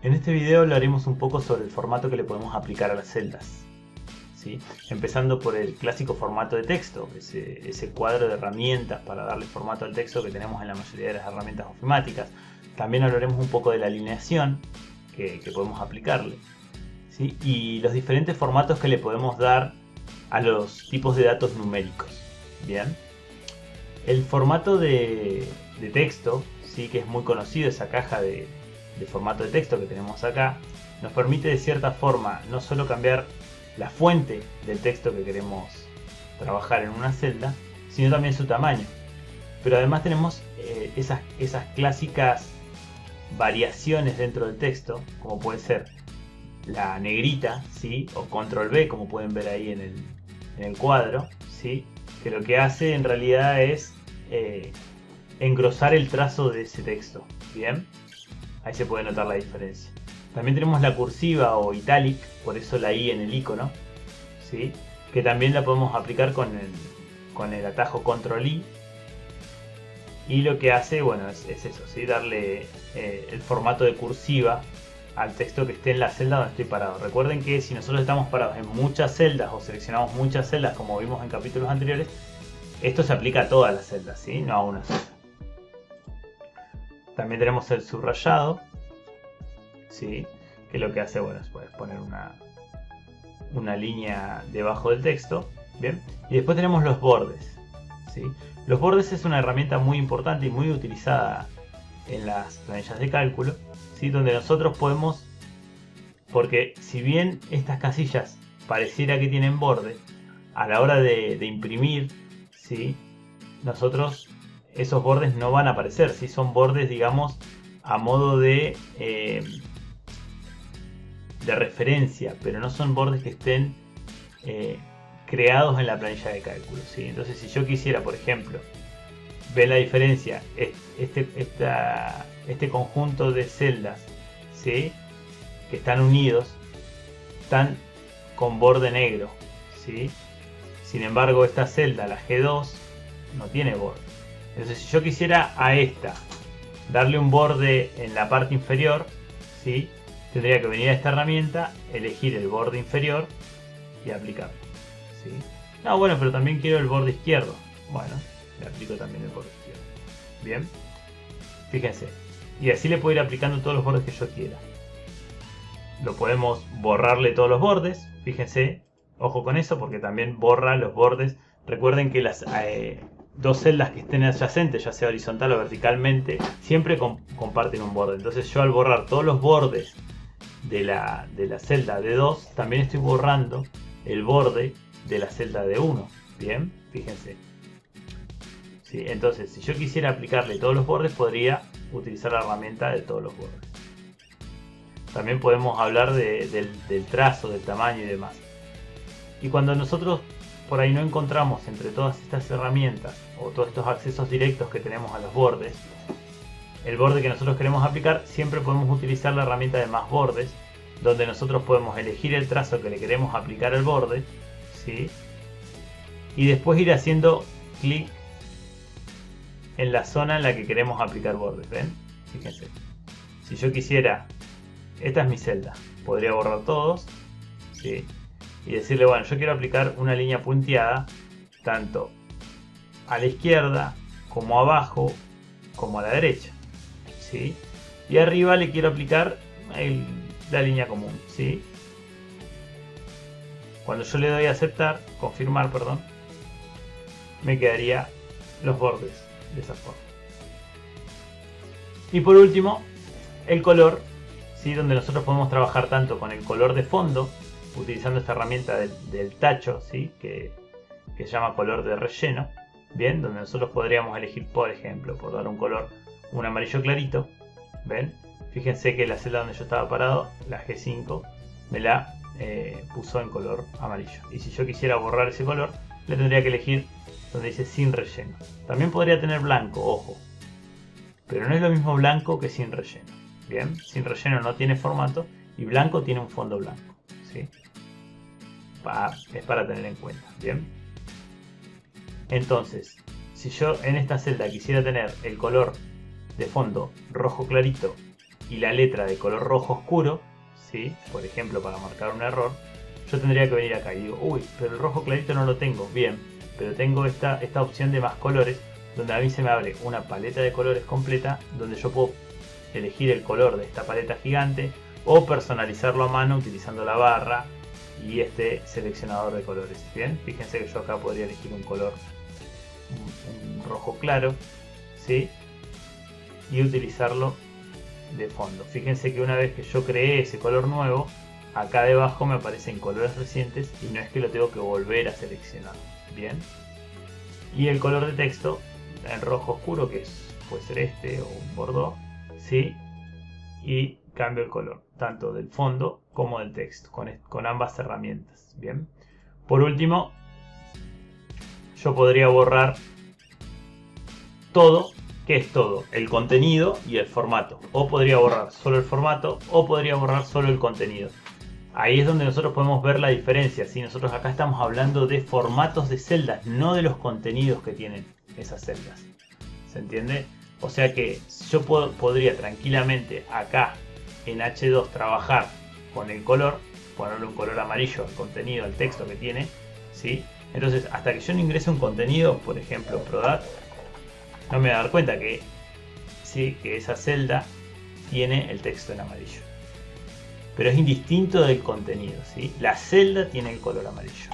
En este video hablaremos un poco sobre el formato que le podemos aplicar a las celdas, ¿sí? Empezando por el clásico formato de texto, ese cuadro de herramientas para darle formato al texto que tenemos en la mayoría de las herramientas ofimáticas. También hablaremos un poco de la alineación que podemos aplicarle, ¿sí? Y los diferentes formatos que le podemos dar a los tipos de datos numéricos. Bien, el formato de texto, ¿sí? Que es muy conocido, esa caja de formato de texto que tenemos acá, nos permite de cierta forma no solo cambiar la fuente del texto que queremos trabajar en una celda, sino también su tamaño. Pero además tenemos esas clásicas variaciones dentro del texto, como puede ser la negrita, ¿sí? O control B, como pueden ver ahí en el cuadro, ¿sí? Que lo que hace en realidad es engrosar el trazo de ese texto. Bien, ahí se puede notar la diferencia. También tenemos la cursiva o italic, por eso la I en el icono, ¿sí? Que también la podemos aplicar con el atajo control I. Y lo que hace, bueno, es eso, ¿sí? Darle el formato de cursiva al texto que esté en la celda donde estoy parado. Recuerden que si nosotros estamos parados en muchas celdas o seleccionamos muchas celdas, como vimos en capítulos anteriores, esto se aplica a todas las celdas, ¿sí? No a una sola. También tenemos el subrayado, ¿sí? Que lo que hace, bueno, es poner una línea debajo del texto. Bien, y después tenemos los bordes, ¿sí? Los bordes es una herramienta muy importante y muy utilizada en las planillas de cálculo, ¿sí? Donde nosotros podemos, porque si bien estas casillas pareciera que tienen borde, a la hora de imprimir, ¿sí? Nosotros esos bordes no van a aparecer, ¿sí? Son bordes, digamos, a modo de referencia, pero no son bordes que estén creados en la planilla de cálculo, ¿sí? Entonces, si yo quisiera, por ejemplo, ver la diferencia, este conjunto de celdas, ¿sí? Que están unidos, están con borde negro, ¿sí? Sin embargo, esta celda, la G2, no tiene borde. Entonces, si yo quisiera a esta darle un borde en la parte inferior, ¿sí? Tendría que venir a esta herramienta, elegir el borde inferior y aplicarlo, ¿sí? No, bueno, pero también quiero el borde izquierdo. Bueno, le aplico también el borde izquierdo. Bien, fíjense. Y así le puedo ir aplicando todos los bordes que yo quiera. Lo podemos borrarle todos los bordes, fíjense. Ojo con eso porque también borra los bordes. Recuerden que las dos celdas que estén adyacentes, ya sea horizontal o verticalmente, siempre comparten un borde. Entonces yo al borrar todos los bordes de la celda de 2, también estoy borrando el borde de la celda de 1. Bien, fíjense. ¿Sí? Entonces, si yo quisiera aplicarle todos los bordes, podría utilizar la herramienta de todos los bordes. También podemos hablar del trazo, del tamaño y demás. Y cuando nosotros por ahí no encontramos entre todas estas herramientas o todos estos accesos directos que tenemos a los bordes, el borde que nosotros queremos aplicar, siempre podemos utilizar la herramienta de más bordes, donde nosotros podemos elegir el trazo que le queremos aplicar al borde, ¿sí? Y después ir haciendo clic en la zona en la que queremos aplicar bordes. ¿Ven? Fíjense. Si yo quisiera, esta es mi celda, podría borrar todos, ¿sí? Y decirle, bueno, yo quiero aplicar una línea punteada tanto a la izquierda como abajo como a la derecha, ¿sí? Y arriba le quiero aplicar la línea común, ¿sí? Cuando yo le doy a aceptar, confirmar, perdón, me quedaría los bordes de esa forma. Y por último, el color, ¿sí? Donde nosotros podemos trabajar tanto con el color de fondo, utilizando esta herramienta del tacho, ¿sí? que se llama color de relleno, bien, donde nosotros podríamos elegir, por ejemplo, por dar un color, un amarillo clarito. ¿Ven? Fíjense que la celda donde yo estaba parado, la G5, me la puso en color amarillo. Y si yo quisiera borrar ese color, le tendría que elegir donde dice sin relleno. También podría tener blanco, ojo, pero no es lo mismo blanco que sin relleno. Bien, sin relleno no tiene formato y blanco tiene un fondo blanco, ¿sí? Es para tener en cuenta. Bien, entonces, si yo en esta celda quisiera tener el color de fondo rojo clarito y la letra de color rojo oscuro, ¿sí? Por ejemplo, para marcar un error, yo tendría que venir acá y digo, uy, pero el rojo clarito no lo tengo, bien, pero tengo esta opción de más colores, donde a mí se me abre una paleta de colores completa, donde yo puedo elegir el color de esta paleta gigante o personalizarlo a mano utilizando la barra y este seleccionador de colores. Bien, fíjense que yo acá podría elegir un color, un rojo claro, ¿sí? Y utilizarlo de fondo. Fíjense que una vez que yo creé ese color nuevo, acá debajo me aparecen colores recientes y no es que lo tengo que volver a seleccionar. Bien, y el color de texto en rojo oscuro, que puede ser este o un bordeaux, ¿sí? Y cambio el color tanto del fondo como del texto con ambas herramientas. Bien, por último, yo podría borrar todo. ¿Qué es todo? El contenido y el formato. O podría borrar solo el formato o podría borrar solo el contenido. Ahí es donde nosotros podemos ver la diferencia. ¿Sí? Nosotros acá estamos hablando de formatos de celdas, no de los contenidos que tienen esas celdas. ¿Se entiende? O sea que yo podría tranquilamente acá en H2 trabajar con el color, ponerle un color amarillo al contenido, al texto que tiene, ¿sí? Entonces hasta que yo no ingrese un contenido, por ejemplo Prodat, no me voy a dar cuenta que, ¿sí? Que esa celda tiene el texto en amarillo. Pero es indistinto del contenido, ¿sí? La celda tiene el color amarillo.